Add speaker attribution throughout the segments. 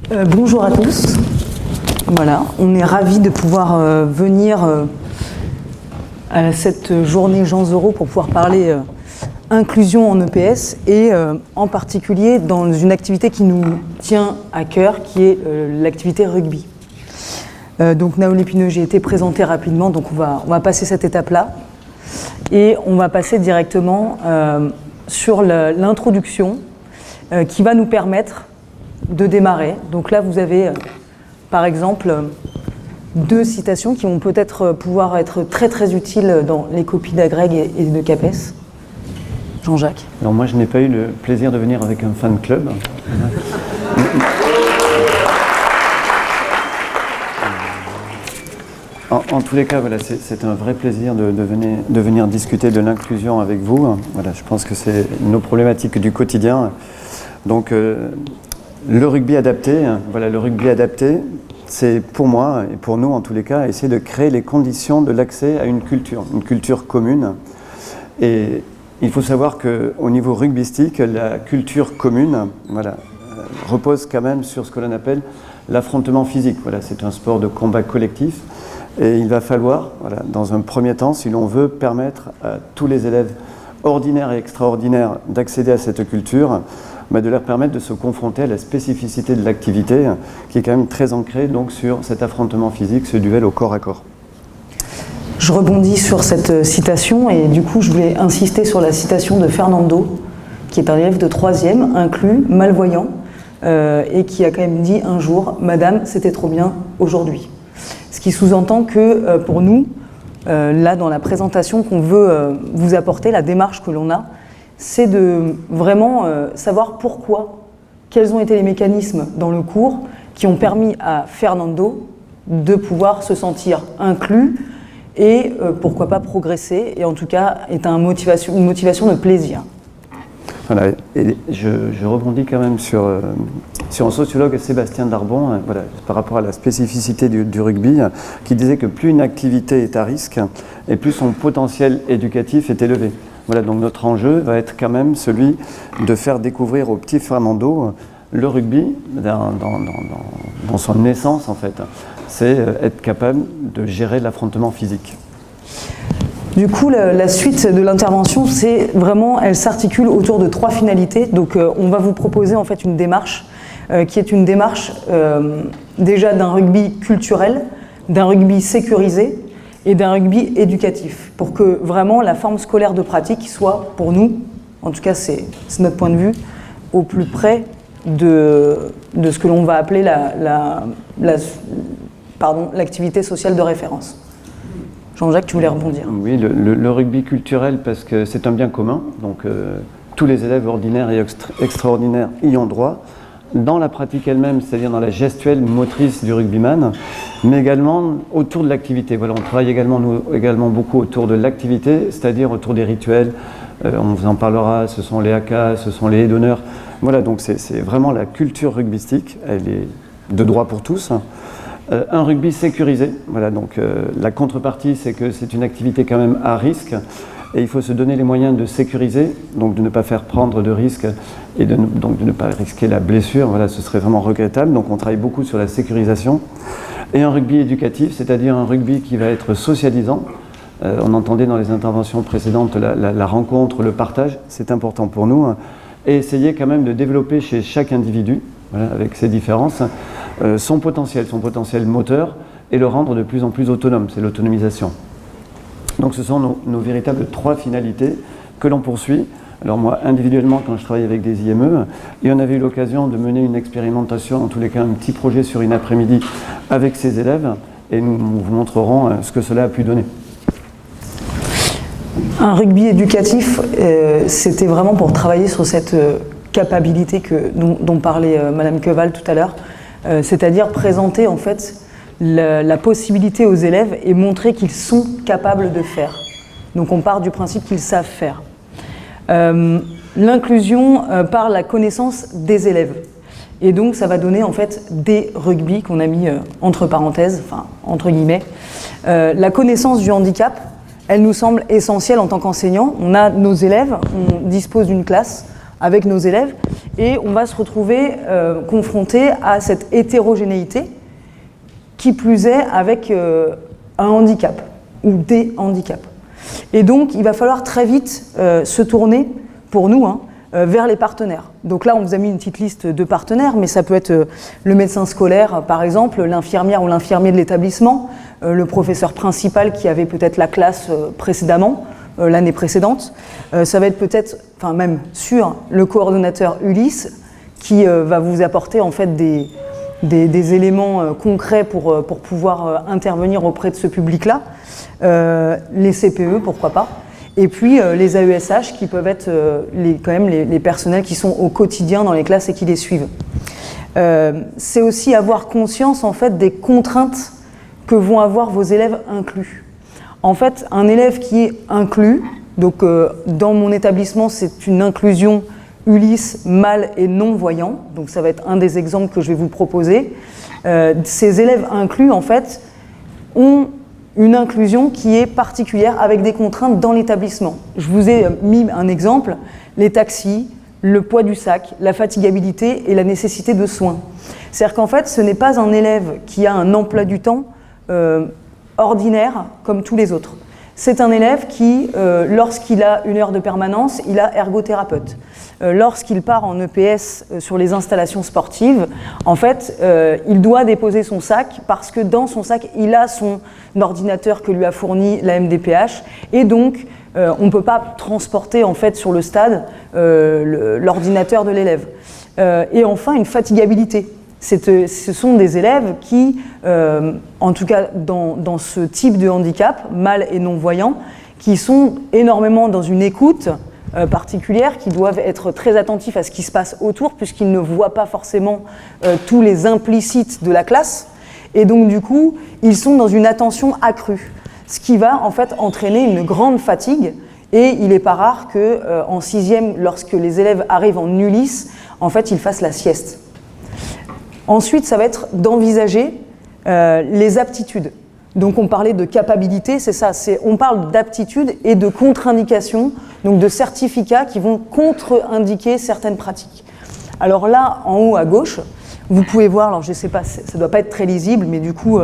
Speaker 1: Bonjour à tous. Voilà, on est ravis de pouvoir venir à cette journée Jean Zoro pour pouvoir parler inclusion en EPS et en particulier dans une activité qui nous tient à cœur, qui est l'activité rugby. Donc Naomi Pineux, j'ai été présentée rapidement, donc on va passer cette étape-là et on va passer directement sur l'introduction qui va nous permettre de démarrer. Donc là, vous avez par exemple deux citations qui vont peut-être pouvoir être très très utiles dans les copies d'Agreg et de CAPES. Jean-Jacques.
Speaker 2: Alors moi, je n'ai pas eu le plaisir de venir avec un fan club. En tous les cas, voilà, c'est un vrai plaisir de venir discuter de l'inclusion avec vous. Voilà, je pense que c'est nos problématiques du quotidien. Donc, le rugby adapté, voilà, le rugby adapté, c'est pour moi et pour nous en tous les cas, essayer de créer les conditions de l'accès à une culture commune. Et il faut savoir qu'au niveau rugbystique, la culture commune, voilà, repose quand même sur ce que l'on appelle l'affrontement physique. Voilà, c'est un sport de combat collectif. Et il va falloir, voilà, dans un premier temps, si l'on veut permettre à tous les élèves ordinaires et extraordinaires d'accéder à cette culture, de leur permettre de se confronter à la spécificité de l'activité, qui est quand même très ancrée donc, sur cet affrontement physique, ce duel au corps à corps.
Speaker 1: Je rebondis sur cette citation et du coup je voulais insister sur la citation de Fernando, qui est un élève de 3e, inclus, malvoyant, et qui a quand même dit un jour « Madame, c'était trop bien aujourd'hui ». Ce qui sous-entend que pour nous, là dans la présentation qu'on veut vous apporter, la démarche que l'on a, c'est de vraiment savoir pourquoi, quels ont été les mécanismes dans le cours qui ont permis à Fernando de pouvoir se sentir inclus et pourquoi pas progresser, et en tout cas est une motivation de plaisir.
Speaker 2: Voilà, et je rebondis quand même sur un sociologue, Sébastien Darbon, voilà, par rapport à la spécificité du rugby, qui disait que plus une activité est à risque, et plus son potentiel éducatif est élevé. Voilà, donc notre enjeu va être quand même celui de faire découvrir au petit Fernando le rugby dans son essence en fait. C'est être capable de gérer l'affrontement physique.
Speaker 1: Du coup, la suite de l'intervention, c'est vraiment, elle s'articule autour de 3 finalités. Donc, on va vous proposer en fait une démarche qui est une démarche déjà d'un rugby culturel, d'un rugby sécurisé et d'un rugby éducatif, pour que vraiment la forme scolaire de pratique soit pour nous, en tout cas c'est notre point de vue, au plus près de ce que l'on va appeler l'activité sociale de référence. Jean-Jacques, tu voulais rebondir?
Speaker 2: Oui, le rugby culturel, parce que c'est un bien commun, donc tous les élèves ordinaires et extraordinaires y ont droit, dans la pratique elle-même, c'est-à-dire dans la gestuelle motrice du rugbyman, mais également autour de l'activité. Voilà, on travaille également beaucoup autour de l'activité, c'est-à-dire autour des rituels, on vous en parlera, ce sont les haka, ce sont les haies d'honneur. Voilà, donc c'est vraiment la culture rugbystique, elle est de droit pour tous. Un rugby sécurisé, voilà, donc la contrepartie c'est que c'est une activité quand même à risque et il faut se donner les moyens de sécuriser, donc de ne pas faire prendre de risques et donc de ne pas risquer la blessure, voilà, ce serait vraiment regrettable, donc on travaille beaucoup sur la sécurisation. Et un rugby éducatif, c'est-à-dire un rugby qui va être socialisant, on entendait dans les interventions précédentes la rencontre, le partage, c'est important pour nous, et essayer quand même de développer chez chaque individu, voilà, avec ses différences, son potentiel moteur et le rendre de plus en plus autonome, c'est l'autonomisation. Donc ce sont nos véritables 3 finalités que l'on poursuit. Alors moi, individuellement, quand je travaille avec des IME, et on avait eu l'occasion de mener une expérimentation, en tous les cas un petit projet sur une après-midi avec ces élèves, et nous vous montrerons ce que cela a pu donner.
Speaker 1: Un rugby éducatif, c'était vraiment pour travailler sur cette capacité dont parlait Madame Queval tout à l'heure, c'est-à-dire présenter en fait la possibilité aux élèves et montrer qu'ils sont capables de faire. Donc on part du principe qu'ils savent faire. L'inclusion par la connaissance des élèves. Et donc ça va donner en fait des rugby qu'on a mis entre parenthèses, enfin entre guillemets. La connaissance du handicap, elle nous semble essentielle en tant qu'enseignant. On a nos élèves, on dispose d'une classe, avec nos élèves, et on va se retrouver confronté à cette hétérogénéité, qui plus est avec un handicap ou des handicaps. Et donc, il va falloir très vite se tourner, pour nous, vers les partenaires. Donc là, on vous a mis une petite liste de partenaires, mais ça peut être le médecin scolaire, par exemple, l'infirmière ou l'infirmier de l'établissement, le professeur principal qui avait peut-être la classe précédemment, l'année précédente. Ça va être peut-être, enfin même sûr, le coordonnateur Ulysse qui va vous apporter en fait des éléments concrets pour pouvoir intervenir auprès de ce public-là. Les CPE, pourquoi pas. Et puis les AESH qui peuvent être quand même les personnels qui sont au quotidien dans les classes et qui les suivent. C'est aussi avoir conscience en fait des contraintes que vont avoir vos élèves inclus. En fait, un élève qui est inclus, donc dans mon établissement c'est une inclusion Ulysse, mal et non-voyant, donc ça va être un des exemples que je vais vous proposer. Ces élèves inclus en fait ont une inclusion qui est particulière avec des contraintes dans l'établissement. Je vous ai mis un exemple, les taxis, le poids du sac, la fatigabilité et la nécessité de soins. C'est-à-dire qu'en fait, ce n'est pas un élève qui a un emploi du temps ordinaire comme tous les autres. C'est un élève qui, lorsqu'il a une heure de permanence, il a ergothérapeute. Lorsqu'il part en EPS sur les installations sportives, en fait, il doit déposer son sac parce que dans son sac, il a son ordinateur que lui a fourni la MDPH et donc on ne peut pas transporter en fait sur le stade l'ordinateur de l'élève. Et enfin, une fatigabilité. Ce sont des élèves qui, en tout cas dans ce type de handicap, mal et non-voyant, qui sont énormément dans une écoute particulière, qui doivent être très attentifs à ce qui se passe autour, puisqu'ils ne voient pas forcément tous les implicites de la classe. Et donc du coup, ils sont dans une attention accrue, ce qui va en fait entraîner une grande fatigue. Et il n'est pas rare qu'en sixième, lorsque les élèves arrivent en Ulysse, en fait, ils fassent la sieste. Ensuite, ça va être d'envisager les aptitudes. Donc on parlait de capacité, c'est ça, on parle d'aptitudes et de contre-indications, donc de certificats qui vont contre-indiquer certaines pratiques. Alors là, en haut à gauche, vous pouvez voir, alors je ne sais pas, ça ne doit pas être très lisible, mais du coup,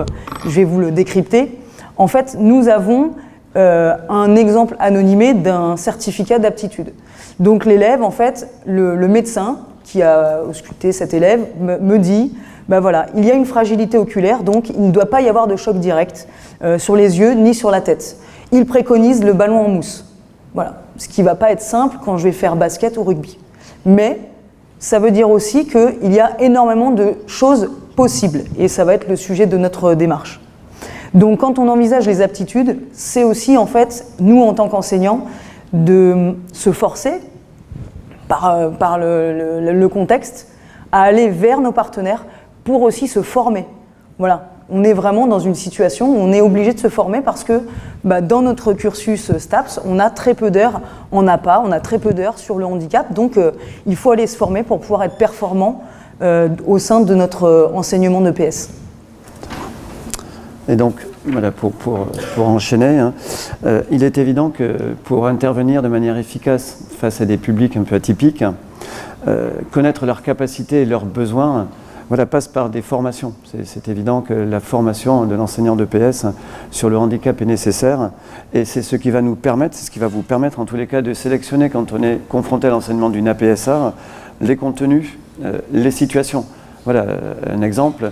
Speaker 1: je vais vous le décrypter. En fait, nous avons un exemple anonymé d'un certificat d'aptitude. Donc l'élève, en fait, le médecin qui a ausculté cet élève me dit, ben voilà, il y a une fragilité oculaire, donc il ne doit pas y avoir de choc direct sur les yeux ni sur la tête. Il préconise le ballon en mousse. Voilà, ce qui ne va pas être simple quand je vais faire basket ou rugby. Mais ça veut dire aussi qu'il y a énormément de choses possibles, et ça va être le sujet de notre démarche. Donc quand on envisage les aptitudes, c'est aussi en fait, nous en tant qu'enseignants, de se forcer par le contexte à aller vers nos partenaires pour aussi se former. Voilà, on est vraiment dans une situation où on est obligé de se former parce que dans notre cursus STAPS, on a très peu d'heures en APA, on a très peu d'heures sur le handicap, donc il faut aller se former pour pouvoir être performant au sein de notre enseignement d'EPS.
Speaker 2: Et donc, voilà, pour enchaîner, il est évident que pour intervenir de manière efficace face à des publics un peu atypiques, connaître leurs capacités et leurs besoins, voilà, passe par des formations. C'est évident que la formation de l'enseignant d'EPS sur le handicap est nécessaire et c'est ce qui va nous permettre, c'est ce qui va vous permettre en tous les cas de sélectionner quand on est confronté à l'enseignement d'une APSA, les contenus, les situations. Voilà un exemple,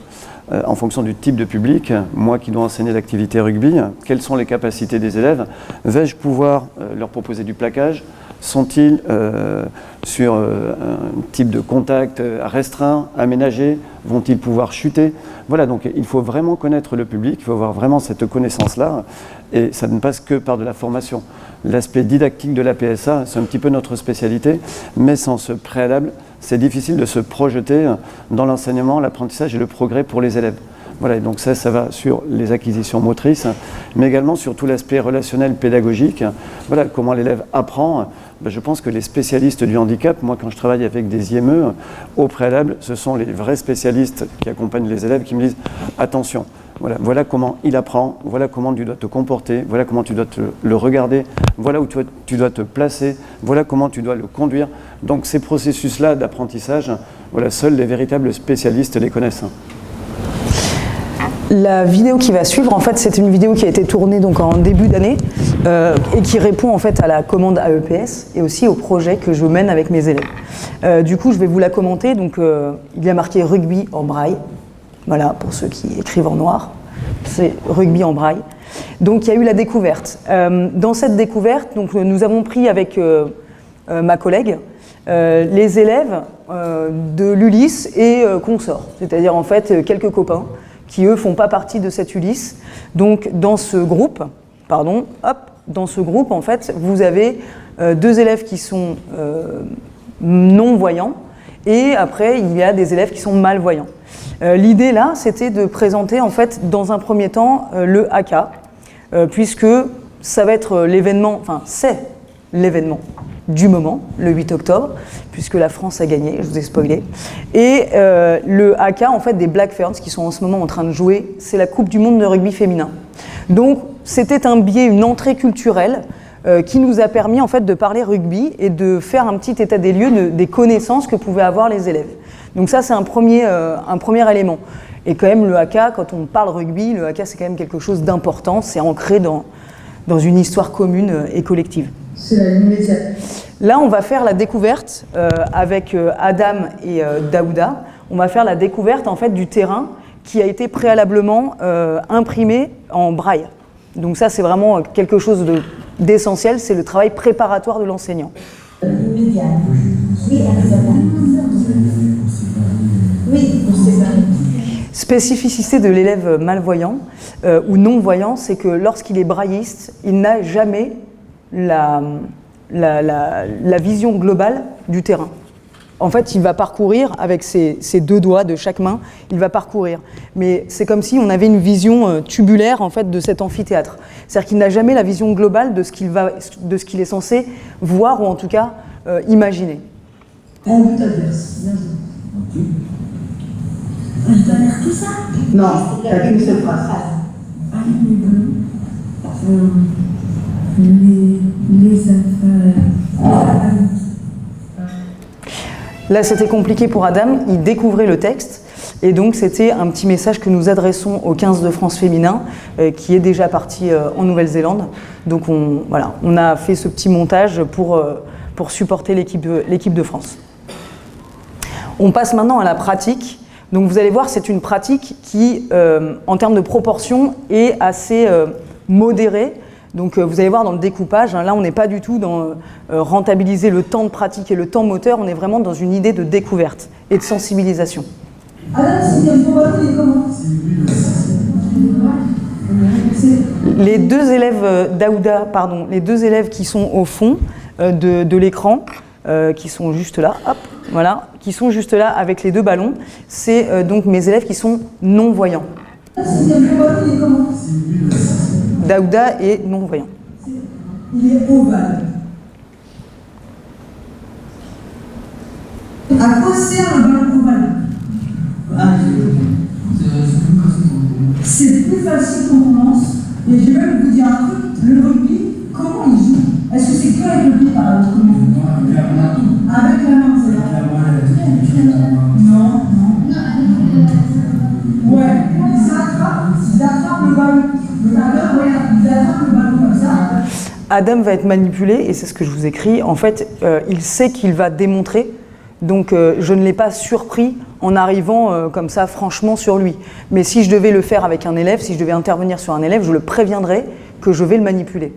Speaker 2: en fonction du type de public, moi qui dois enseigner l'activité rugby, quelles sont les capacités des élèves? Vais-je pouvoir leur proposer du plaquage? Sont-ils sur un type de contact restreint, aménagé? Vont-ils pouvoir chuter? Voilà, donc il faut vraiment connaître le public, il faut avoir vraiment cette connaissance-là, et ça ne passe que par de la formation. L'aspect didactique de la PSA, c'est un petit peu notre spécialité, mais sans ce préalable, c'est difficile de se projeter dans l'enseignement, l'apprentissage et le progrès pour les élèves. Voilà, et donc ça va sur les acquisitions motrices, mais également sur tout l'aspect relationnel pédagogique. Voilà, comment l'élève apprend. Je pense que les spécialistes du handicap, moi quand je travaille avec des IME, au préalable, ce sont les vrais spécialistes qui accompagnent les élèves qui me disent « Attention, Voilà comment il apprend, voilà comment tu dois te comporter, voilà comment tu dois le regarder, voilà où tu dois te placer, voilà comment tu dois le conduire. Donc ces processus-là d'apprentissage, voilà, seuls les véritables spécialistes les connaissent.
Speaker 1: La vidéo qui va suivre, en fait, c'est une vidéo qui a été tournée donc en début d'année et qui répond en fait à la commande AEPS et aussi au projet que je mène avec mes élèves. Du coup, je vais vous la commenter. Donc, il y a marqué rugby en braille. Voilà, pour ceux qui écrivent en noir, c'est rugby en braille. Donc, il y a eu la découverte. Dans cette découverte, donc, nous avons pris avec ma collègue les élèves de l'Ulysse et consorts, c'est-à-dire en fait quelques copains qui eux font pas partie de cette Ulysse. Donc dans ce groupe, en fait, vous avez deux élèves qui sont non-voyants et après il y a des élèves qui sont malvoyants. L'idée là, c'était de présenter en fait dans un premier temps le haka, puisque ça va être l'événement, enfin c'est l'événement du moment, le 8 octobre, puisque la France a gagné, je vous ai spoilé. Et le haka, en fait, des Black Ferns, qui sont en ce moment en train de jouer, c'est la Coupe du monde de rugby féminin. Donc, c'était un biais, une entrée culturelle qui nous a permis, en fait, de parler rugby et de faire un petit état des lieux des connaissances que pouvaient avoir les élèves. Donc ça, c'est un premier élément. Et quand même, le haka, quand on parle rugby, le haka, c'est quand même quelque chose d'important, c'est ancré dans une histoire commune et collective.
Speaker 3: C'est la ligne médiane.
Speaker 1: Là, on va faire la découverte avec Adam et Daouda. On va faire la découverte en fait du terrain qui a été préalablement imprimé en braille. Donc ça, c'est vraiment quelque chose d'essentiel. C'est le travail préparatoire de l'enseignant.
Speaker 3: Ligne médiane. Oui, oui, c'est ça.
Speaker 1: Spécificité de l'élève malvoyant ou non-voyant, c'est que lorsqu'il est brailliste, il n'a jamais la vision globale du terrain. En fait, il va parcourir avec ses deux doigts de chaque main, il va parcourir. Mais c'est comme si on avait une vision tubulaire en fait de cet amphithéâtre. C'est-à-dire qu'il n'a jamais la vision globale de ce qu'il est censé voir ou en tout cas imaginer.
Speaker 3: En but adverse. Bien joué. Je dois lire tout ça? Non, t'as qu'une seule phrase. Les affaires.
Speaker 1: Là, c'était compliqué pour Adam, il découvrait le texte, et donc c'était un petit message que nous adressons au 15 de France féminin, qui est déjà parti en Nouvelle-Zélande. Donc on a fait ce petit montage pour supporter l'équipe de France. On passe maintenant à la pratique. Donc vous allez voir, c'est une pratique qui, en termes de proportion, est assez modérée. Donc vous allez voir dans le découpage, là on n'est pas du tout dans rentabiliser le temps de pratique et le temps moteur, on est vraiment dans une idée de découverte et de sensibilisation. Les deux élèves les deux élèves qui sont au fond de l'écran, qui sont juste là, qui sont juste là avec les deux ballons, c'est donc mes élèves qui sont non-voyants. Daouda est non-voyant.
Speaker 3: Il est ovale. À quoi sert le ballon ovale? C'est plus facile qu'on pense. Et je vais même vous dire un truc, le rugby, comment il joue? Est-ce que c'est que avec le pied par exemple? Avec la main, c'est vrai. Non. Ouais, ils attrapent le ballon.
Speaker 1: Adam va être manipulé, et c'est ce que je vous écris. En fait, il sait qu'il va démontrer, donc je ne l'ai pas surpris en arrivant comme ça franchement sur lui. Mais si je devais le faire avec un élève, si je devais intervenir sur un élève, je le préviendrais que je vais le manipuler.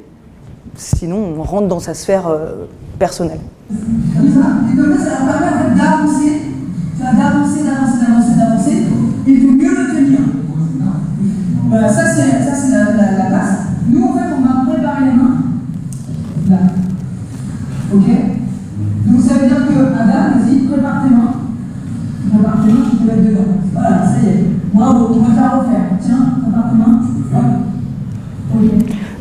Speaker 1: Sinon, on rentre dans sa sphère personnelle.
Speaker 3: Comme ça, et comme ça leur permet d'avancer, et de mieux le tenir. Voilà, ça c'est la base. Nous, en fait, on va préparer les mains. Là. Ok? Donc ça veut dire que Adam, vas-y, prépare tes mains. Prépare tes mains, tu peux mettre dedans. Voilà, ça y est. Bravo, on va te la refaire. Tiens, prépare tes mains. Ok.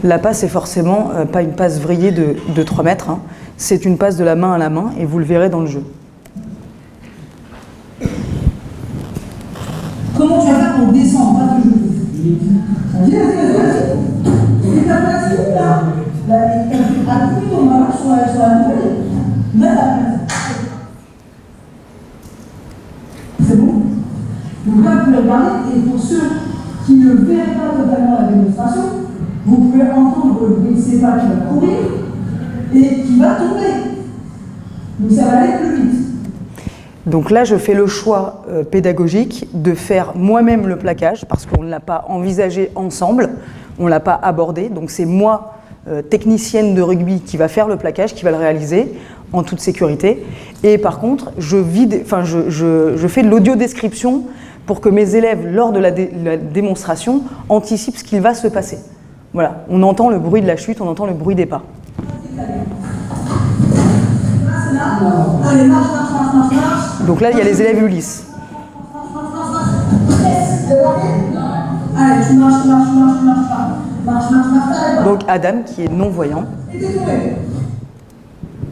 Speaker 1: La passe est forcément pas une passe vrillée de 3 mètres. Hein. C'est une passe de la main à la main, et vous le verrez dans le jeu.
Speaker 3: Comment tu vas faire pour descendre, pas de jeu? Vas-y. Et t'as pas dit, là. Appuie ton main sur la nouvelle. Mets la main. C'est bon? Donc là, vous pouvez regarder, et pour ceux qui ne verraient pas totalement la démonstration, vous pouvez entendre le BCPA qui va courir et qui va tomber. Donc ça va aller plus vite.
Speaker 1: Donc là, je fais le choix pédagogique de faire moi-même le plaquage parce qu'on ne l'a pas envisagé ensemble, on ne l'a pas abordé. Donc c'est moi, technicienne de rugby, qui va faire le plaquage, qui va le réaliser en toute sécurité. Et par contre, je fais de l'audio-description pour que mes élèves, lors de la démonstration, anticipent ce qu'il va se passer. Voilà, on entend le bruit de la chute, on entend le bruit des pas.
Speaker 3: Allez, marche.
Speaker 1: Donc là, il y a les élèves Ulysse.
Speaker 3: Allez, tu marches pas. Marche.
Speaker 1: Donc Adam, qui est non-voyant.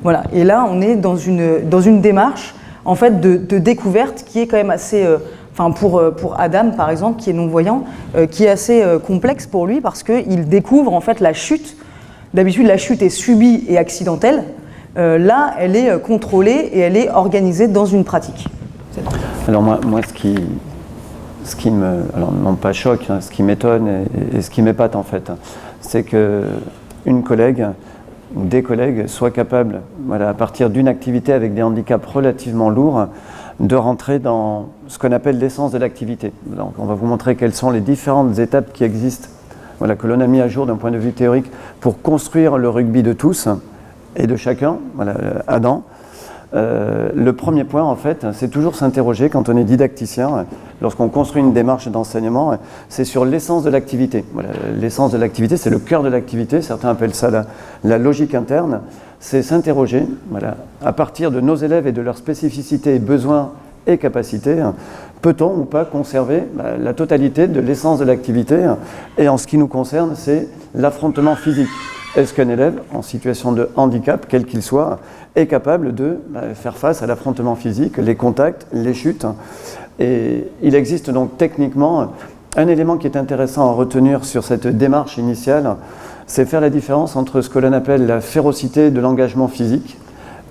Speaker 1: Voilà, et là, on est dans une démarche en fait, de découverte qui est quand même assez... pour Adam, par exemple, qui est non-voyant, qui est assez complexe pour lui parce qu'il découvre en fait la chute. D'habitude, la chute est subie et accidentelle. Là, elle est contrôlée et elle est organisée dans une pratique.
Speaker 2: Alors moi ce qui me, alors non pas choque, hein, ce qui m'étonne et ce qui m'épate en fait, c'est qu'une collègue ou des collègues soient capables, voilà, à partir d'une activité avec des handicaps relativement lourds, de rentrer dans ce qu'on appelle l'essence de l'activité. Donc on va vous montrer quelles sont les différentes étapes qui existent, voilà, que l'on a mis à jour d'un point de vue théorique pour construire le rugby de tous et de chacun, voilà, Adam. Le premier point, en fait, c'est toujours s'interroger quand on est didacticien, lorsqu'on construit une démarche d'enseignement, c'est sur l'essence de l'activité. Voilà, l'essence de l'activité, c'est le cœur de l'activité, certains appellent ça la logique interne, c'est s'interroger, voilà, à partir de nos élèves et de leurs spécificités, besoins et capacités, peut-on ou pas conserver la totalité de l'essence de l'activité, et en ce qui nous concerne, c'est l'affrontement physique. Est-ce qu'un élève en situation de handicap, quel qu'il soit, est capable de faire face à l'affrontement physique, les contacts, les chutes? Et il existe donc techniquement un élément qui est intéressant à retenir sur cette démarche initiale, c'est faire la différence entre ce que l'on appelle la férocité de l'engagement physique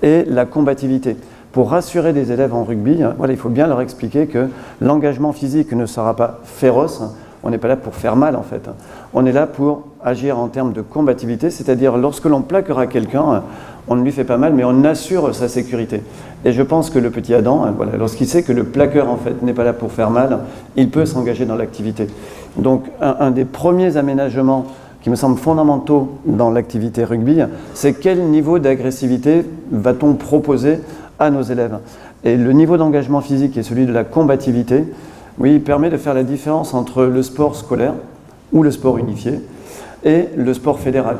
Speaker 2: et la combativité. Pour rassurer des élèves en rugby, voilà, il faut bien leur expliquer que l'engagement physique ne sera pas féroce. On n'est pas là pour faire mal en fait. On est là pour agir en termes de combativité, c'est-à-dire lorsque l'on plaquera quelqu'un, on ne lui fait pas mal, mais on assure sa sécurité. Et je pense que le petit Adam, voilà, lorsqu'il sait que le plaqueur en fait n'est pas là pour faire mal, il peut s'engager dans l'activité. Donc un des premiers aménagements qui me semblent fondamentaux dans l'activité rugby, c'est quel niveau d'agressivité va-t-on proposer à nos élèves. Et le niveau d'engagement physique et celui de la combativité, oui, il permet de faire la différence entre le sport scolaire ou le sport unifié et le sport fédéral.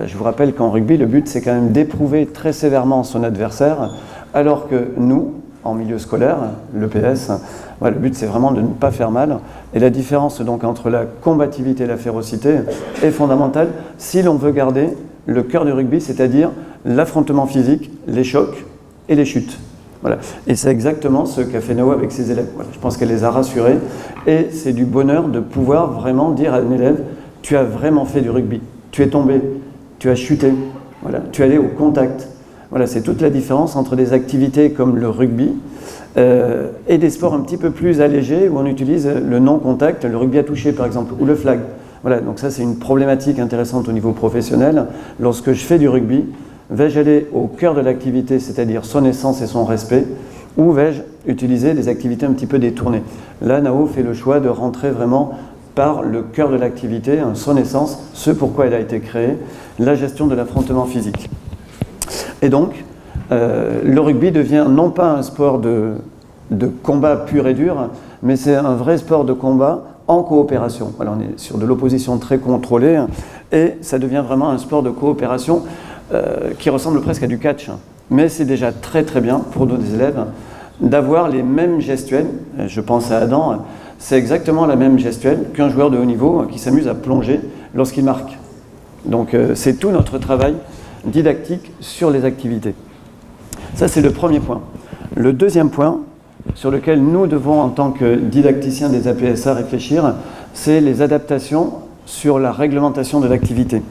Speaker 2: Je vous rappelle qu'en rugby, le but, c'est quand même d'éprouver très sévèrement son adversaire, alors que nous, en milieu scolaire, l'EPS, le but, c'est vraiment de ne pas faire mal. Et la différence donc entre la combativité et la férocité est fondamentale si l'on veut garder le cœur du rugby, c'est-à-dire l'affrontement physique, les chocs et les chutes. Voilà. Et c'est exactement ce qu'a fait Nao avec ses élèves. Voilà. Je pense qu'elle les a rassurés et c'est du bonheur de pouvoir vraiment dire à un élève « tu as vraiment fait du rugby, tu es tombé, tu as chuté, voilà. Tu es allé au contact ». Voilà, c'est toute la différence entre des activités comme le rugby et des sports un petit peu plus allégés où on utilise le non-contact, le rugby à toucher par exemple, ou le flag. Voilà, donc ça c'est une problématique intéressante au niveau professionnel. Lorsque je fais du rugby, vais-je aller au cœur de l'activité, c'est-à-dire son essence et son respect, ou vais-je utiliser des activités un petit peu détournées? Là, Nao fait le choix de rentrer vraiment par le cœur de l'activité, son essence, ce pourquoi elle a été créée, la gestion de l'affrontement physique. Et donc, le rugby devient non pas un sport de combat pur et dur, mais c'est un vrai sport de combat en coopération. Voilà, on est sur de l'opposition très contrôlée, et ça devient vraiment un sport de coopération qui ressemble presque à du catch. Mais c'est déjà très très bien pour nos élèves d'avoir les mêmes gestuels. Je pense à Adam, c'est exactement la même gestuelle qu'un joueur de haut niveau qui s'amuse à plonger lorsqu'il marque. Donc c'est tout notre travail didactique sur les activités. Ça c'est le premier point. Le deuxième point sur lequel nous devons en tant que didacticiens des APSA réfléchir, c'est les adaptations sur la réglementation de l'activité.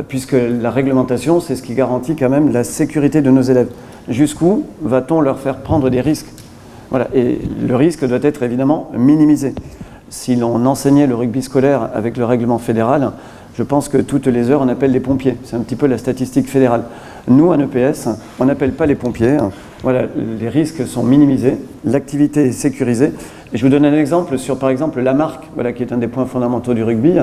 Speaker 2: Puisque la réglementation, c'est ce qui garantit quand même la sécurité de nos élèves. Jusqu'où va-t-on leur faire prendre des risques? Voilà. Et le risque doit être évidemment minimisé. Si l'on enseignait le rugby scolaire avec le règlement fédéral, je pense que toutes les heures, on appelle les pompiers. C'est un petit peu la statistique fédérale. Nous, en EPS, on n'appelle pas les pompiers. Voilà, les risques sont minimisés, l'activité est sécurisée. Et je vous donne un exemple sur, par exemple, la marque, voilà, qui est un des points fondamentaux du rugby.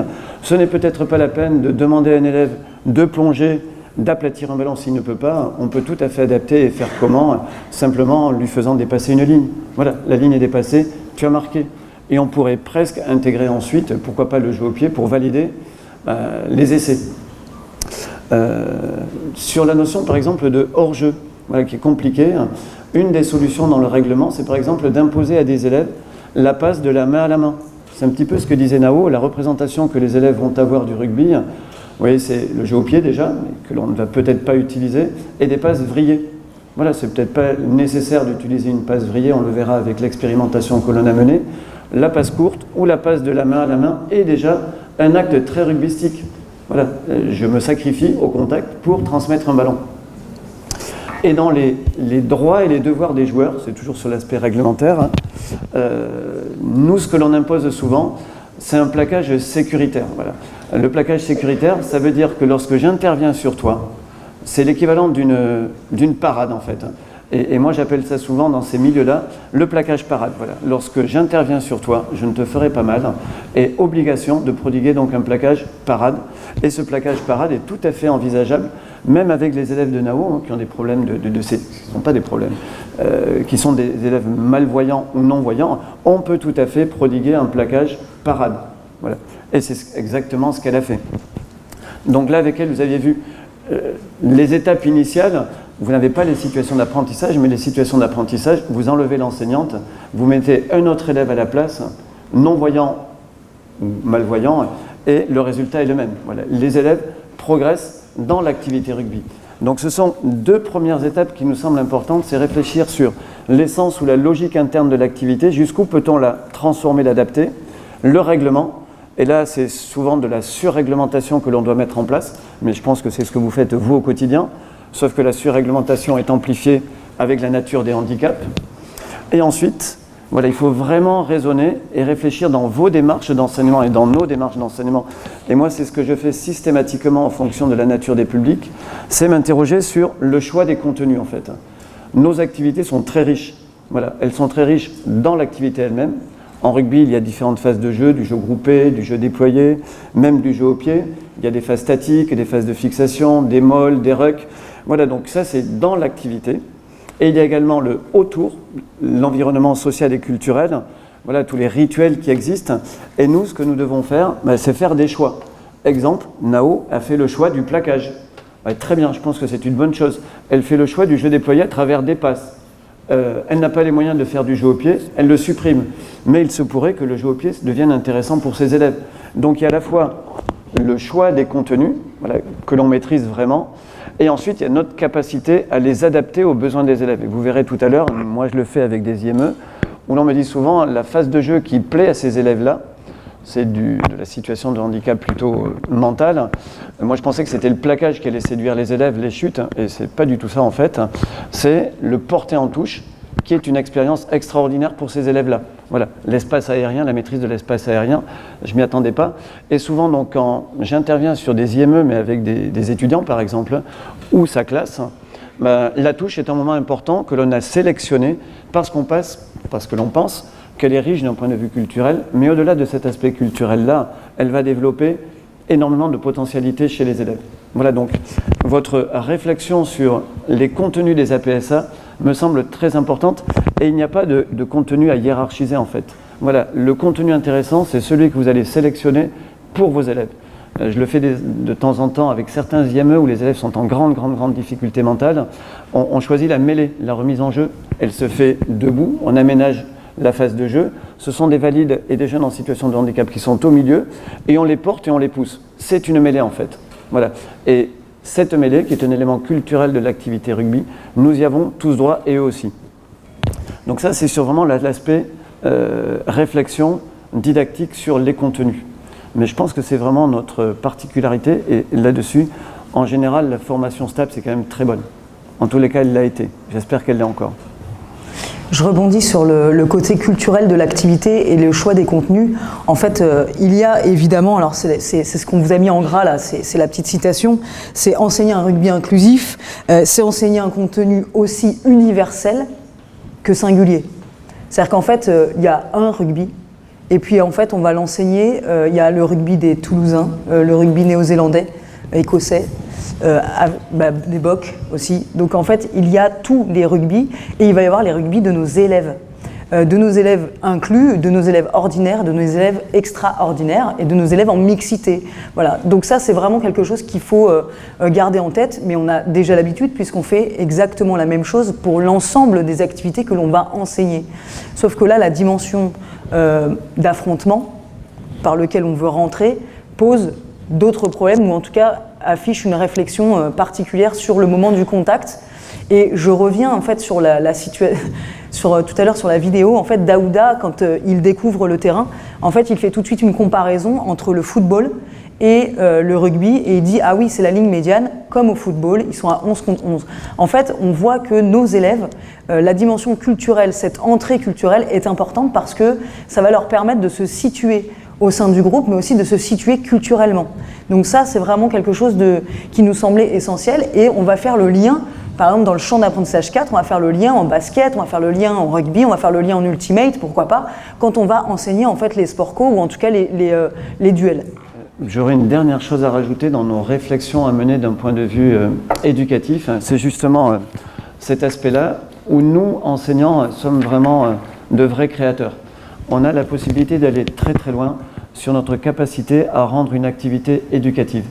Speaker 2: Ce n'est peut-être pas la peine de demander à un élève de plonger, d'aplatir un ballon s'il ne peut pas. On peut tout à fait adapter et faire comment? Simplement en lui faisant dépasser une ligne. Voilà, la ligne est dépassée, tu as marqué. Et on pourrait presque intégrer ensuite, pourquoi pas le jeu au pied, pour valider les essais. Sur la notion, par exemple, de hors-jeu, voilà, qui est compliquée, une des solutions dans le règlement, c'est par exemple d'imposer à des élèves la passe de la main à la main. C'est un petit peu ce que disait Nao, la représentation que les élèves vont avoir du rugby. Vous voyez, c'est le jeu au pied déjà, mais que l'on ne va peut-être pas utiliser, et des passes vrillées. Voilà, c'est peut-être pas nécessaire d'utiliser une passe vrillée, on le verra avec l'expérimentation que l'on a menée. La passe courte ou la passe de la main à la main est déjà un acte très rugbystique. Voilà, je me sacrifie au contact pour transmettre un ballon. Et dans les droits et les devoirs des joueurs, c'est toujours sur l'aspect réglementaire, nous, ce que l'on impose souvent, c'est un plaquage sécuritaire. Voilà. Le plaquage sécuritaire, ça veut dire que lorsque j'interviens sur toi, c'est l'équivalent d'une parade en fait. Et moi j'appelle ça souvent dans ces milieux-là le plaquage parade. Voilà. Lorsque j'interviens sur toi, je ne te ferai pas mal. Et obligation de prodiguer donc un plaquage parade. Et ce plaquage parade est tout à fait envisageable, même avec les élèves de NAO qui ont des problèmes ce ne sont pas des problèmes, qui sont des élèves malvoyants ou non-voyants. On peut tout à fait prodiguer un plaquage parade. Voilà. Et c'est exactement ce qu'elle a fait. Donc là, avec elle, vous aviez vu les étapes initiales. Vous n'avez pas les situations d'apprentissage, mais les situations d'apprentissage, vous enlevez l'enseignante, vous mettez un autre élève à la place, non-voyant ou malvoyant, et le résultat est le même. Voilà. Les élèves progressent dans l'activité rugby. Donc ce sont deux premières étapes qui nous semblent importantes, c'est réfléchir sur l'essence ou la logique interne de l'activité, jusqu'où peut-on la transformer, l'adapter, le règlement. Et là, c'est souvent de la surréglementation que l'on doit mettre en place, mais je pense que c'est ce que vous faites vous au quotidien. Sauf que la surréglementation est amplifiée avec la nature des handicaps. Et ensuite, voilà, il faut vraiment raisonner et réfléchir dans vos démarches d'enseignement et dans nos démarches d'enseignement. Et moi, c'est ce que je fais systématiquement en fonction de la nature des publics, c'est m'interroger sur le choix des contenus en fait. Nos activités sont très riches. Voilà, elles sont très riches dans l'activité elle-même. En rugby, il y a différentes phases de jeu, du jeu groupé, du jeu déployé, même du jeu au pied. Il y a des phases statiques, des phases de fixation, des molles, des rucks. Voilà, donc ça c'est dans l'activité. Et il y a également le autour, l'environnement social et culturel, voilà tous les rituels qui existent. Et nous, ce que nous devons faire, c'est faire des choix. Exemple, Nao a fait le choix du plaquage. Très bien, je pense que c'est une bonne chose. Elle fait le choix du jeu déployé à travers des passes. Elle n'a pas les moyens de faire du jeu au pied, elle le supprime. Mais il se pourrait que le jeu au pied devienne intéressant pour ses élèves. Donc il y a à la fois le choix des contenus, voilà, que l'on maîtrise vraiment, et ensuite il y a notre capacité à les adapter aux besoins des élèves. Et vous verrez tout à l'heure, moi je le fais avec des IME, où l'on me dit souvent la phase de jeu qui plaît à ces élèves-là, c'est de la situation de handicap plutôt mentale. Moi je pensais que c'était le plaquage qui allait séduire les élèves, les chutes, et c'est pas du tout ça en fait. C'est le porter en touche, qui est une expérience extraordinaire pour ces élèves-là. Voilà, l'espace aérien, la maîtrise de l'espace aérien, je ne m'y attendais pas. Et souvent, donc, quand j'interviens sur des IME, mais avec des étudiants par exemple, ou sa classe, la touche est un moment important que l'on a sélectionné parce que l'on pense qu'elle est riche d'un point de vue culturel, mais au-delà de cet aspect culturel-là, elle va développer énormément de potentialités chez les élèves. Voilà donc, votre réflexion sur les contenus des APSA me semble très importante, et il n'y a pas de contenu à hiérarchiser en fait. Voilà, le contenu intéressant, c'est celui que vous allez sélectionner pour vos élèves. Je le fais de temps en temps avec certains IME où les élèves sont en grande difficulté mentale. On choisit la mêlée, la remise en jeu, elle se fait debout, on aménage la phase de jeu. Ce sont des valides et des jeunes en situation de handicap qui sont au milieu, et on les porte et on les pousse. C'est une mêlée en fait. Voilà. Et cette mêlée, qui est un élément culturel de l'activité rugby, nous y avons tous droit, et eux aussi. Donc ça, c'est sur vraiment l'aspect réflexion didactique sur les contenus. Mais je pense que c'est vraiment notre particularité, et là-dessus, en général, la formation STAPS c'est quand même très bonne. En tous les cas, elle l'a été. J'espère qu'elle l'est encore.
Speaker 1: Je rebondis sur le côté culturel de l'activité et le choix des contenus. En fait, il y a évidemment, alors c'est ce qu'on vous a mis en gras là, c'est la petite citation, c'est enseigner un rugby inclusif, c'est enseigner un contenu aussi universel que singulier. C'est-à-dire qu'en fait, il y a un rugby, et puis en fait, on va l'enseigner, il y a le rugby des Toulousains, le rugby néo-zélandais, écossais, des Bocs aussi. Donc en fait, il y a tous les rugby et il va y avoir les rugby de nos élèves. De nos élèves inclus, de nos élèves ordinaires, de nos élèves extraordinaires et de nos élèves en mixité. Voilà. Donc ça, c'est vraiment quelque chose qu'il faut garder en tête, mais on a déjà l'habitude puisqu'on fait exactement la même chose pour l'ensemble des activités que l'on va enseigner. Sauf que là, la dimension d'affrontement par lequel on veut rentrer pose d'autres problèmes, ou en tout cas affiche une réflexion particulière sur le moment du contact. Et je reviens en fait sur la situation, tout à l'heure sur la vidéo, en fait Daouda, quand il découvre le terrain, en fait il fait tout de suite une comparaison entre le football et le rugby, et il dit ah oui, c'est la ligne médiane, comme au football, ils sont à 11 contre 11. En fait, on voit que nos élèves, la dimension culturelle, cette entrée culturelle est importante parce que ça va leur permettre de se situer au sein du groupe, mais aussi de se situer culturellement. Donc ça, c'est vraiment quelque chose qui nous semblait essentiel, et on va faire le lien, par exemple dans le champ d'apprentissage 4, on va faire le lien en basket, on va faire le lien en rugby, on va faire le lien en ultimate, pourquoi pas, quand on va enseigner en fait les sports co, ou en tout cas les duels.
Speaker 2: J'aurais une dernière chose à rajouter dans nos réflexions à mener d'un point de vue éducatif, c'est justement cet aspect-là où nous, enseignants, sommes vraiment de vrais créateurs. On a la possibilité d'aller très très loin sur notre capacité à rendre une activité éducative.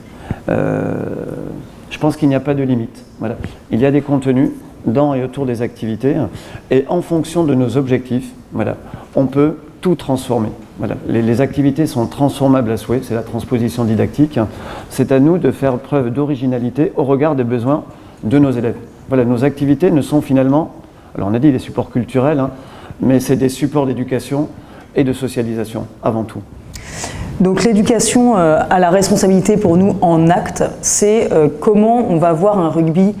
Speaker 2: Je pense qu'il n'y a pas de limite. Voilà. Il y a des contenus dans et autour des activités, et en fonction de nos objectifs, voilà, on peut tout transformer. Voilà. Les activités sont transformables à souhait, c'est la transposition didactique. C'est à nous de faire preuve d'originalité au regard des besoins de nos élèves. Voilà, nos activités ne sont finalement, alors on a dit des supports culturels, mais c'est des supports d'éducation et de socialisation avant tout.
Speaker 1: Donc l'éducation à la responsabilité pour nous en acte, c'est comment on va voir un rugby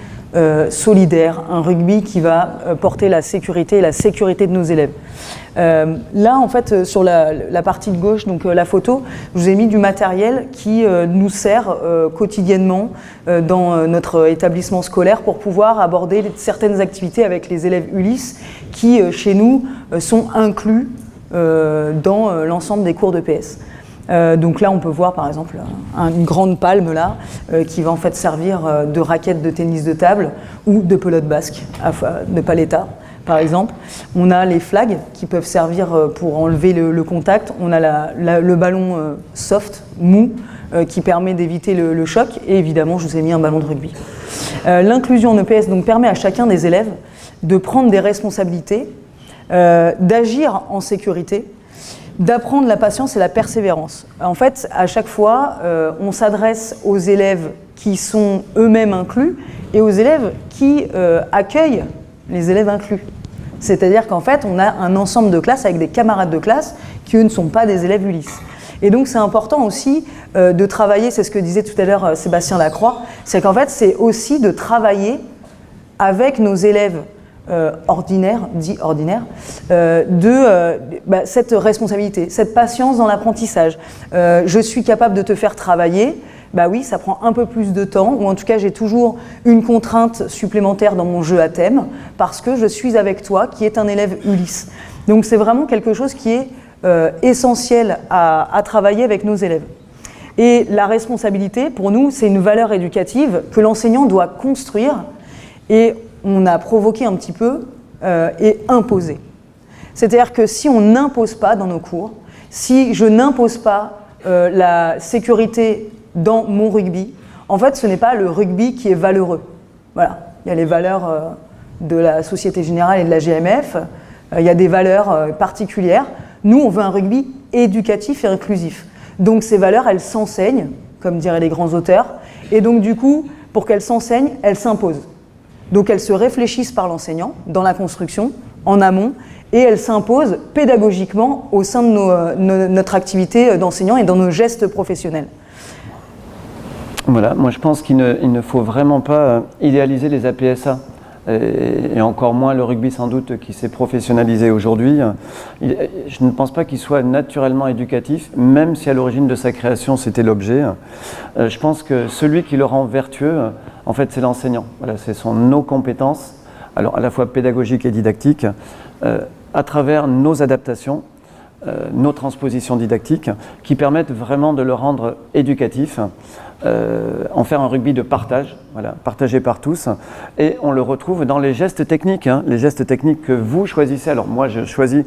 Speaker 1: solidaire, un rugby qui va porter la sécurité et la sécurité de nos élèves. Là, en fait, sur la partie de gauche, donc la photo, je vous ai mis du matériel qui nous sert quotidiennement dans notre établissement scolaire pour pouvoir aborder certaines activités avec les élèves Ulysse qui, chez nous, sont inclus dans l'ensemble des cours de PS. Donc là, on peut voir par exemple une grande palme là qui va en fait servir de raquette de tennis de table ou de pelote basque, de paletta par exemple. On a les flags qui peuvent servir pour enlever le contact. On a le ballon soft, mou, qui permet d'éviter le choc. Et évidemment, je vous ai mis un ballon de rugby. L'inclusion en EPS donc, permet à chacun des élèves de prendre des responsabilités, d'agir en sécurité, d'apprendre la patience et la persévérance. En fait, à chaque fois, on s'adresse aux élèves qui sont eux-mêmes inclus et aux élèves qui accueillent les élèves inclus. C'est-à-dire qu'en fait, on a un ensemble de classes avec des camarades de classe qui, eux, ne sont pas des élèves Ulysse. Et donc, c'est important aussi de travailler, c'est ce que disait tout à l'heure Sébastien Lacroix, c'est qu'en fait, c'est aussi de travailler avec nos élèves dits ordinaires, cette responsabilité, cette patience dans l'apprentissage. Je suis capable de te faire travailler, bah oui, ça prend un peu plus de temps, ou en tout cas j'ai toujours une contrainte supplémentaire dans mon jeu à thème, parce que je suis avec toi, qui est un élève Ulysse. Donc c'est vraiment quelque chose qui est essentiel à travailler avec nos élèves. Et la responsabilité, pour nous, c'est une valeur éducative que l'enseignant doit construire, et on a provoqué un petit peu et imposé. C'est-à-dire que si on n'impose pas dans nos cours, si je n'impose pas la sécurité dans mon rugby, en fait, ce n'est pas le rugby qui est valeureux. Voilà, il y a les valeurs de la Société Générale et de la GMF, il y a des valeurs particulières. Nous, on veut un rugby éducatif et inclusif. Donc ces valeurs, elles s'enseignent, comme diraient les grands auteurs, et donc du coup, pour qu'elles s'enseignent, elles s'imposent. Donc elles se réfléchissent par l'enseignant, dans la construction, en amont, et elle s'impose pédagogiquement au sein de notre activité d'enseignant et dans nos gestes professionnels.
Speaker 2: Voilà, moi je pense qu'il ne faut vraiment pas idéaliser les APSA. Et encore moins le rugby sans doute qui s'est professionnalisé aujourd'hui. Je ne pense pas qu'il soit naturellement éducatif, même si à l'origine de sa création c'était l'objet. Je pense que celui qui le rend vertueux, en fait c'est l'enseignant. Voilà, ce sont nos compétences, alors à la fois pédagogiques et didactiques, à travers nos adaptations, nos transpositions didactiques, qui permettent vraiment de le rendre éducatif, en faire un rugby de partage, voilà, partagé par tous, et on le retrouve dans les gestes techniques, les gestes techniques que vous choisissez. Alors moi je choisis,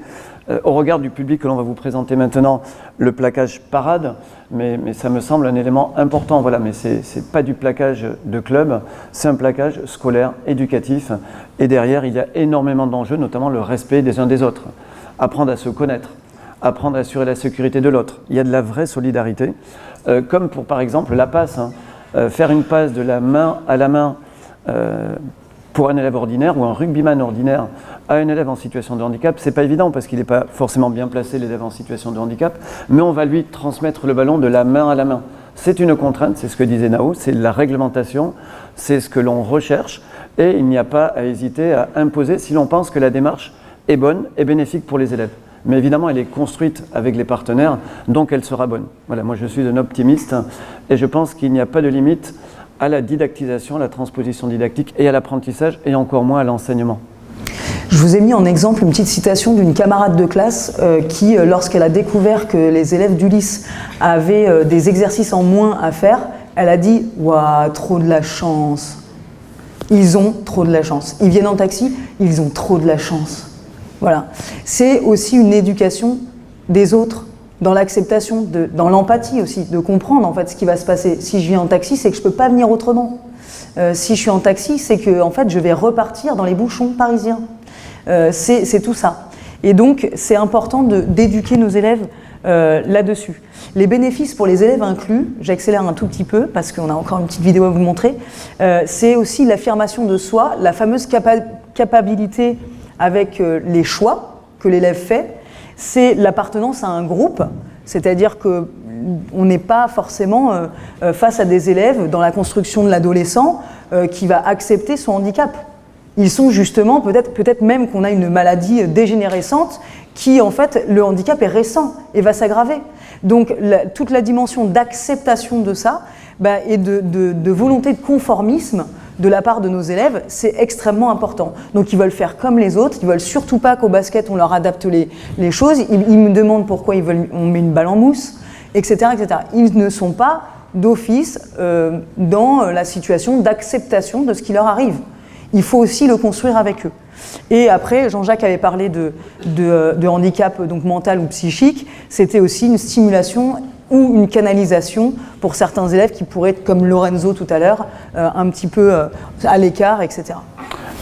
Speaker 2: au regard du public que l'on va vous présenter maintenant, le plaquage parade, mais ça me semble un élément important, voilà, mais c'est pas du plaquage de club, c'est un plaquage scolaire, éducatif, et derrière il y a énormément d'enjeux, notamment le respect des uns des autres, apprendre à se connaître, apprendre à assurer la sécurité de l'autre. Il y a de la vraie solidarité, comme pour par exemple la passe. Faire une passe de la main à la main pour un élève ordinaire ou un rugbyman ordinaire à un élève en situation de handicap, c'est pas évident parce qu'il n'est pas forcément bien placé, l'élève en situation de handicap, mais on va lui transmettre le ballon de la main à la main. C'est une contrainte, c'est ce que disait Nao, c'est la réglementation, c'est ce que l'on recherche et il n'y a pas à hésiter à imposer si l'on pense que la démarche est bonne et bénéfique pour les élèves. Mais évidemment, elle est construite avec les partenaires, donc elle sera bonne. Voilà, moi je suis un optimiste et je pense qu'il n'y a pas de limite à la didactisation, à la transposition didactique et à l'apprentissage et encore moins à l'enseignement.
Speaker 1: Je vous ai mis en exemple une petite citation d'une camarade de classe qui, lorsqu'elle a découvert que les élèves d'Ulysse avaient des exercices en moins à faire, elle a dit « Waouh, trop de la chance !» Ils ont trop de la chance. Ils viennent en taxi, ils ont trop de la chance. Voilà. C'est aussi une éducation des autres, dans l'acceptation, dans l'empathie aussi, de comprendre en fait ce qui va se passer. Si je viens en taxi, c'est que je ne peux pas venir autrement. Si je suis en taxi, c'est que en fait, je vais repartir dans les bouchons parisiens. C'est tout ça. Et donc, c'est important d'éduquer nos élèves là-dessus. Les bénéfices pour les élèves inclus, j'accélère un tout petit peu parce qu'on a encore une petite vidéo à vous montrer, c'est aussi l'affirmation de soi, la fameuse capacité avec les choix que l'élève fait, c'est l'appartenance à un groupe, c'est-à-dire qu'on n'est pas forcément face à des élèves dans la construction de l'adolescent qui va accepter son handicap. Ils sont justement, peut-être même qu'on a une maladie dégénérescente qui, en fait, le handicap est récent et va s'aggraver. Donc, toute la dimension d'acceptation de ça et de volonté de conformisme de la part de nos élèves, c'est extrêmement important. Donc ils veulent faire comme les autres, ils veulent surtout pas qu'au basket on leur adapte les choses, ils me demandent pourquoi on met une balle en mousse, etc., etc. Ils ne sont pas d'office dans la situation d'acceptation de ce qui leur arrive. Il faut aussi le construire avec eux. Et après, Jean-Jacques avait parlé de handicap donc mental ou psychique, c'était aussi une stimulation ou une canalisation pour certains élèves qui pourraient être comme Lorenzo tout à l'heure, un petit peu à l'écart, etc.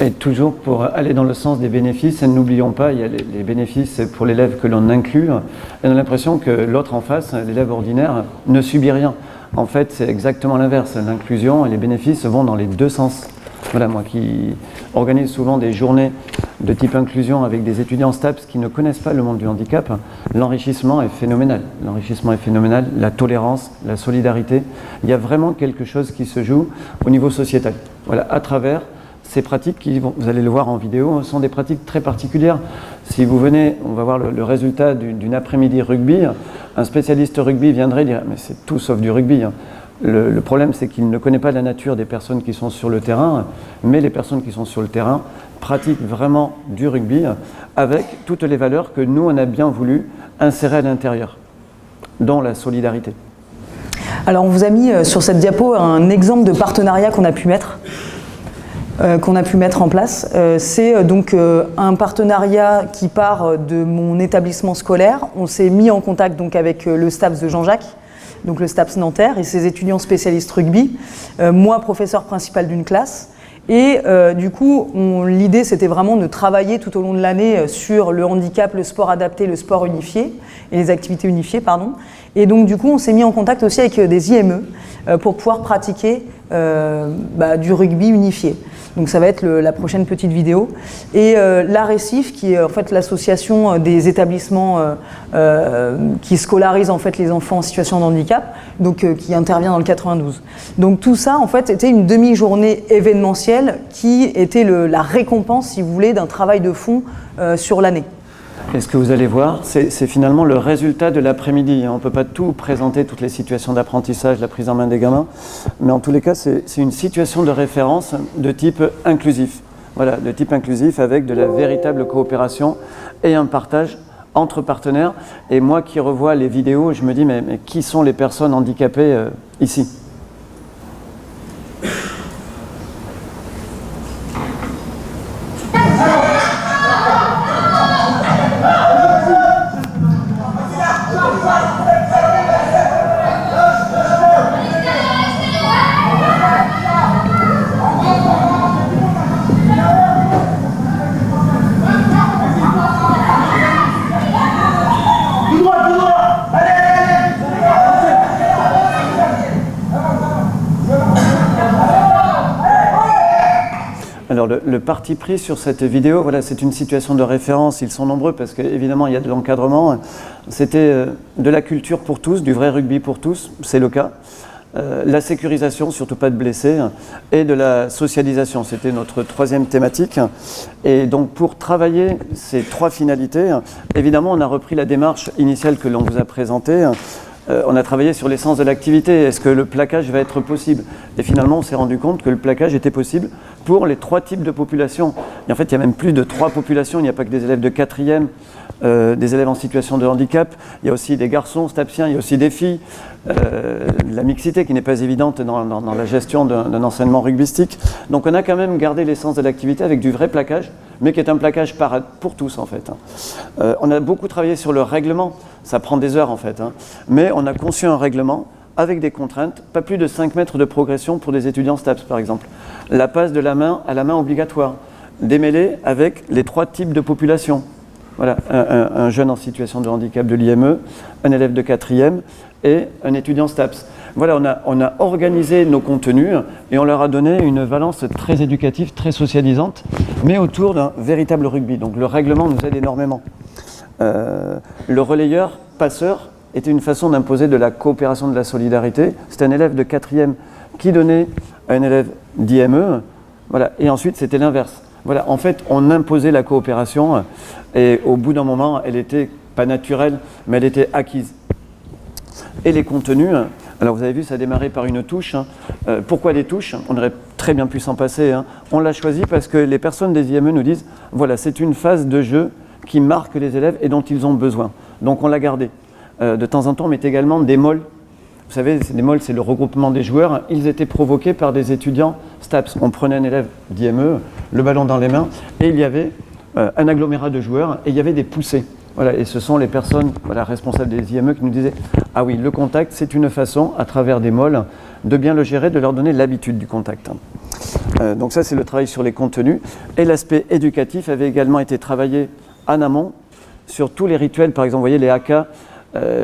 Speaker 2: Et toujours pour aller dans le sens des bénéfices, et n'oublions pas, il y a les bénéfices pour l'élève que l'on inclut, et on a l'impression que l'autre en face, l'élève ordinaire, ne subit rien. En fait, c'est exactement l'inverse. L'inclusion et les bénéfices vont dans les deux sens. Voilà, moi qui organise souvent des journées de type inclusion avec des étudiants STAPS qui ne connaissent pas le monde du handicap, l'enrichissement est phénoménal. L'enrichissement est phénoménal, la tolérance, la solidarité. Il y a vraiment quelque chose qui se joue au niveau sociétal. Voilà, à travers ces pratiques qui, vous allez le voir en vidéo, sont des pratiques très particulières. Si vous venez, on va voir le résultat d'une après-midi rugby, un spécialiste rugby viendrait dire « mais c'est tout sauf du rugby ». Le problème, c'est qu'il ne connaît pas la nature des personnes qui sont sur le terrain, mais les personnes qui sont sur le terrain pratiquent vraiment du rugby avec toutes les valeurs que nous, on a bien voulu insérer à l'intérieur, dont la solidarité.
Speaker 1: Alors, on vous a mis sur cette diapo un exemple de partenariat qu'on a pu mettre en place. C'est donc un partenariat qui part de mon établissement scolaire. On s'est mis en contact donc avec le STAPS de Jean-Jacques, donc le STAPS Nanterre et ses étudiants spécialistes rugby, moi professeur principal d'une classe, et du coup l'idée c'était vraiment de travailler tout au long de l'année sur le handicap, le sport adapté, le sport unifié et les activités unifiées, pardon. Et donc du coup on s'est mis en contact aussi avec des IME pour pouvoir pratiquer du rugby unifié. Donc ça va être la prochaine petite vidéo. Et la Récif, qui est en fait l'association des établissements qui scolarisent en fait les enfants en situation de handicap, donc qui intervient dans le 92. Donc tout ça en fait était une demi-journée événementielle qui était la récompense, si vous voulez, d'un travail de fond sur l'année.
Speaker 2: Et ce que vous allez voir, c'est finalement le résultat de l'après-midi. On ne peut pas tout présenter, toutes les situations d'apprentissage, la prise en main des gamins, mais en tous les cas, c'est une situation de référence de type inclusif. Voilà, de type inclusif avec de la véritable coopération et un partage entre partenaires. Et moi qui revois les vidéos, je me dis, mais qui sont les personnes handicapées ici ? Alors le parti pris sur cette vidéo, voilà, c'est une situation de référence, ils sont nombreux parce qu'évidemment il y a de l'encadrement, c'était de la culture pour tous, du vrai rugby pour tous, c'est le cas, la sécurisation, surtout pas de blessés, et de la socialisation, c'était notre troisième thématique. Et donc pour travailler ces trois finalités, évidemment on a repris la démarche initiale que l'on vous a présentée. On a travaillé sur l'essence de l'activité. Est-ce que le plaquage va être possible? Et finalement, on s'est rendu compte que le plaquage était possible pour les trois types de populations. Et en fait, il y a même plus de trois populations. Il n'y a pas que des élèves de 4e, des élèves en situation de handicap. Il y a aussi des garçons stapsiens, il y a aussi des filles. La mixité qui n'est pas évidente dans la gestion d'un enseignement rugbystique. Donc on a quand même gardé l'essence de l'activité avec du vrai plaquage, mais qui est un plaquage pour tous en fait. On a beaucoup travaillé sur le règlement. Ça prend des heures en fait, mais on a conçu un règlement avec des contraintes, pas plus de 5 mètres de progression pour des étudiants STAPS par exemple. La passe de la main à la main obligatoire, démêlée avec les trois types de population. Voilà, un jeune en situation de handicap de l'IME, un élève de 4e et un étudiant STAPS. Voilà, on a organisé nos contenus et on leur a donné une valence très éducative, très socialisante, mais autour d'un véritable rugby. Donc le règlement nous aide énormément. Le relayeur, passeur, était une façon d'imposer de la coopération, de la solidarité. C'était un élève de 4e qui donnait à un élève d'IME, voilà. Et ensuite c'était l'inverse. Voilà, en fait, on imposait la coopération et au bout d'un moment, elle n'était pas naturelle, mais elle était acquise. Et les contenus, alors vous avez vu, ça a démarré par une touche. Pourquoi des touches? On aurait très bien pu s'en passer. On l'a choisi parce que les personnes des IME nous disent, voilà, c'est une phase de jeu qui marque les élèves et dont ils ont besoin. Donc on l'a gardé. De temps en temps, on met également des molles. Vous savez, des molles, c'est le regroupement des joueurs. Ils étaient provoqués par des étudiants STAPS. On prenait un élève d'IME, le ballon dans les mains, et il y avait un agglomérat de joueurs, et il y avait des poussées. Voilà, et ce sont les personnes responsables des IME qui nous disaient « Ah oui, le contact, c'est une façon, à travers des molles, de bien le gérer, de leur donner l'habitude du contact. » Donc ça, c'est le travail sur les contenus. Et l'aspect éducatif avait également été travaillé en amont sur tous les rituels. Par exemple, vous voyez les AK,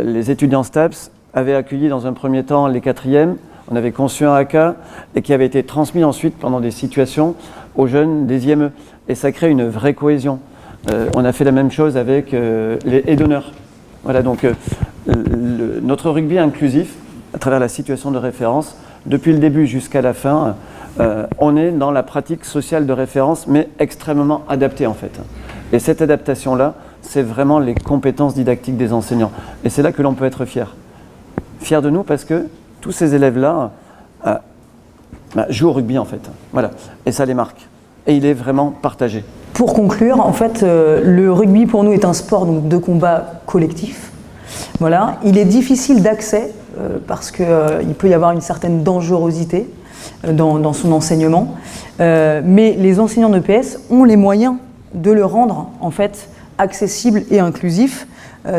Speaker 2: les étudiants STAPS avaient accueilli dans un premier temps les 4e. On avait conçu un AK et qui avait été transmis ensuite pendant des situations aux jeunes des IME. Et ça crée une vraie cohésion. On a fait la même chose avec les haies d'honneur. Voilà, donc notre rugby inclusif, à travers la situation de référence, depuis le début jusqu'à la fin, on est dans la pratique sociale de référence, mais extrêmement adaptée en fait. Et cette adaptation-là, c'est vraiment les compétences didactiques des enseignants. Et c'est là que l'on peut être fier. Fier de nous parce que tous ces élèves-là jouent au rugby en fait. Voilà. Et ça les marque. Et il est vraiment partagé.
Speaker 1: Pour conclure, en fait, le rugby pour nous est un sport donc, de combat collectif. Voilà. Il est difficile d'accès parce qu'il peut y avoir une certaine dangerosité dans son enseignement. Mais les enseignants d'EPS ont les moyens de le rendre en fait accessible et inclusif.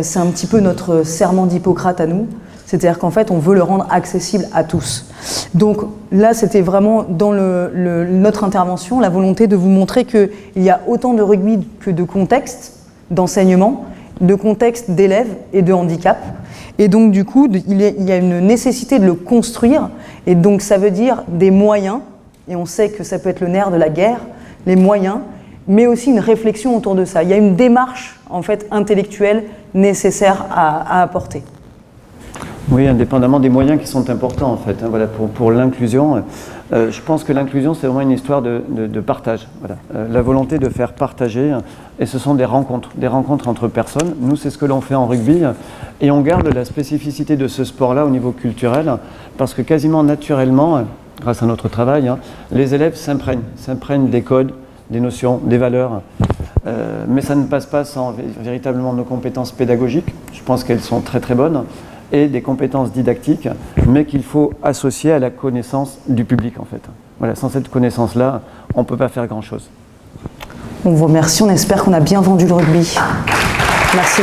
Speaker 1: C'est un petit peu notre serment d'Hippocrate à nous. C'est-à-dire qu'en fait, on veut le rendre accessible à tous. Donc là, c'était vraiment dans notre intervention, la volonté de vous montrer qu'il y a autant de rugby que de contexte d'enseignement, de contexte d'élèves et de handicap. Et donc du coup, il y a une nécessité de le construire. Et donc ça veut dire des moyens et on sait que ça peut être le nerf de la guerre, les moyens, mais aussi une réflexion autour de ça. Il y a une démarche en fait intellectuelle nécessaire à apporter.
Speaker 2: Oui, indépendamment des moyens qui sont importants en fait. Hein, voilà, pour l'inclusion, je pense que l'inclusion c'est vraiment une histoire de partage. Voilà. La volonté de faire partager, et ce sont des rencontres entre personnes. Nous c'est ce que l'on fait en rugby, et on garde la spécificité de ce sport-là au niveau culturel, parce que quasiment naturellement, grâce à notre travail, hein, les élèves s'imprègnent des codes, des notions, des valeurs, mais ça ne passe pas sans véritablement nos compétences pédagogiques. Je pense qu'elles sont très très bonnes, et des compétences didactiques, mais qu'il faut associer à la connaissance du public en fait. Voilà, sans cette connaissance-là, on ne peut pas faire grand-chose.
Speaker 1: On vous remercie, on espère qu'on a bien vendu le rugby. Merci.